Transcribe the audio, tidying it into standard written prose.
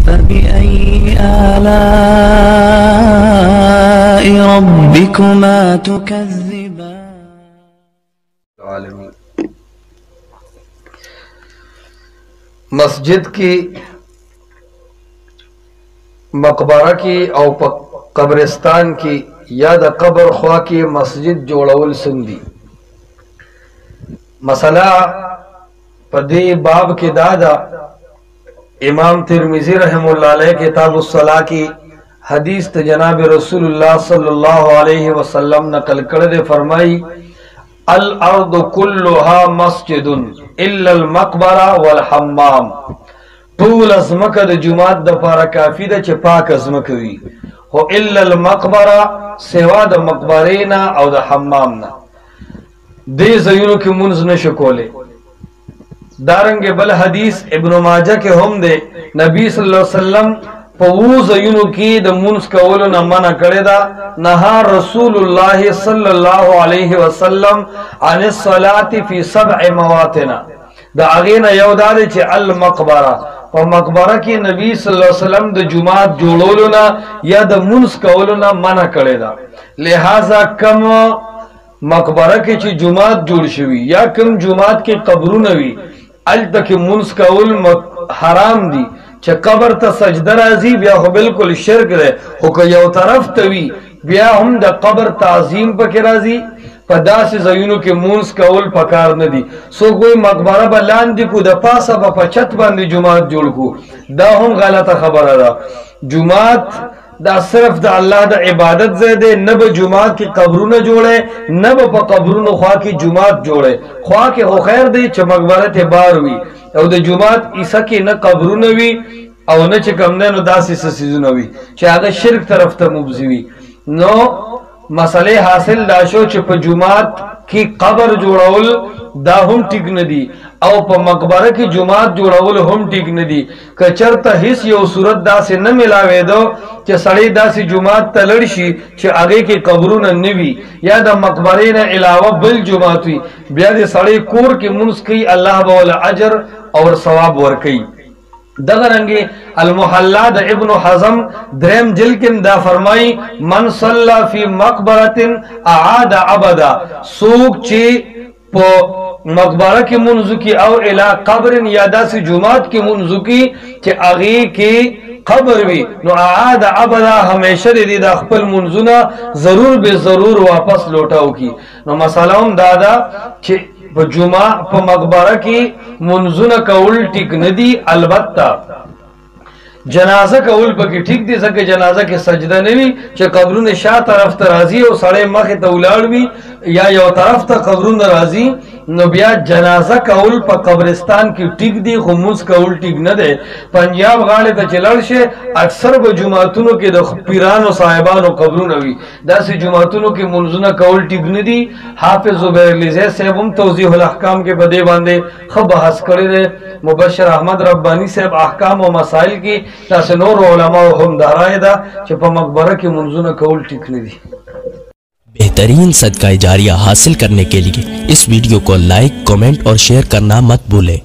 فبأي آلاء ربكما تكذبان। مسجد کی مقبرہ کی او قبرستان کی یا د قبر خوا کی مسجد جوړول سندي مسئلہ پدی باب کی دادا امام ترمذی رحم اللہ علیہ کتاب الصلاة کی حدیث تے جناب رسول اللہ صلی اللہ علیہ وسلم نقل کردے فرمائی الارض کلها مسجد الا المقبرہ والحمام طول ازمکہ دا جماعت دا پارا کافی دا چه پاک ازمکہ وی ہو الا المقبرہ سوا دا مقبرینا او دا حمامنا دے زیونو کی منز نشکولے دارنگ بل حدیث ابن ماجہ کے ہم دے نبی صلی اللہ علیہ وسلم پوو زیونو کی دا منز کولو نا منع کرے دا نہا رسول اللہ صلی اللہ علیہ وسلم عن الصلاة فی 7 مواطنا دا اغینا یودادے چے المقبرہ و مقبرہ کی نبی صلی اللہ علیہ وسلم دا جماعت جوڑولونا یا دا منز کولونا منع کرے دا لہذا کم مقبرہ کی چی جماعت جوڑ شوی یا کم جماعت کی قبرونوی التا کی منز کول حرام دی چه قبر تا سجدہ رازی بیا خو بالکل شرک دے خو که یو طرف تاوی بیا هم دا قبر تعظیم پا کی رازی پا دا سی زیونو کے مونس کول پکار ندی سو کوئی مقبرہ با لاندی کو دا پاسا با پچت باندی جماعت جوڑ کو دا هم غلط خبر دا جماعت دا صرف دا اللہ دا عبادت زیدے نب جماعت کی قبرون جوڑے نب پا قبرون خواہ کی جماعت جوڑے خواہ کے ہو خیر دے چا مقبرت بار ہوئی او دا جماعت ایسا کی نا قبرون ہوئی او نا چا کمدین دا سی سیزون ہوئی چا آگا شرک طرف تا مبزی ہوئی نو مسئلے حاصل داشو چا پا جماعت کی قبر جوڑاول دا ہم ٹک ندی او پا مقبرہ کی جماعت جوڑاول ہم ٹک ندی کچرتا حس یو صورت دا سے نملاوے دو چا سڑی دا سی جماعت تا لڑشی چا آگے کی قبرون نوی یا دا مقبرین علاوہ بل جماعت ہوئی بیا دے سڑی کور کی منس کی اللہ باولا عجر اور ثواب ورکی دغرنگی المحلہ دا ابن حزم درہم جلکن دا فرمائی من صلی فی مقبرت اعاد عبدا سوک چی پو مقبرہ کی منزو کی او الہ قبر یا دا سی جماعت کی منزو کی چی اغی کی قبر بھی نو اعاد عبدا ہمیشہ دی دا خپل منزونا ضرور بے ضرور واپس لوٹاو کی نو مسئلہ ہم دادا چی جمعہ پا مقبرہ کی منزون کول ٹک ندی البتہ جنازہ کول پا کی ٹھیک دی سکے جنازہ کی سجدہ نوی چا قبرون شاہ طرف تا رازی او سڑے مخ تولار بھی یا یو طرف تا قبرون رازی نو بیا جنازہ کول پا قبرستان کی ٹک دی خموز کول ٹک ندے پنجاب غاڑے تا چلڑشے اکثر با جماعتونو کے دا پیران و صاحبان و قبرون ہوئی دا سی جماعتونو کی منزونہ کول ٹک ندی حافظ زبیر لیزے صاحب ہم توضیح الاحکام کے بدے باندے خب بحث کرے دے مبشر احمد ربانی صاحب احکام و مسائل کی تاسے نور علماء ہم دارائے دا چھپا مقبرہ کی منزونہ کول ٹک ندی बेहतरीन सदका जारिया हासिल करने के लिए इस वीडियो को लाइक, कमेंट और शेयर करना मत भूलें।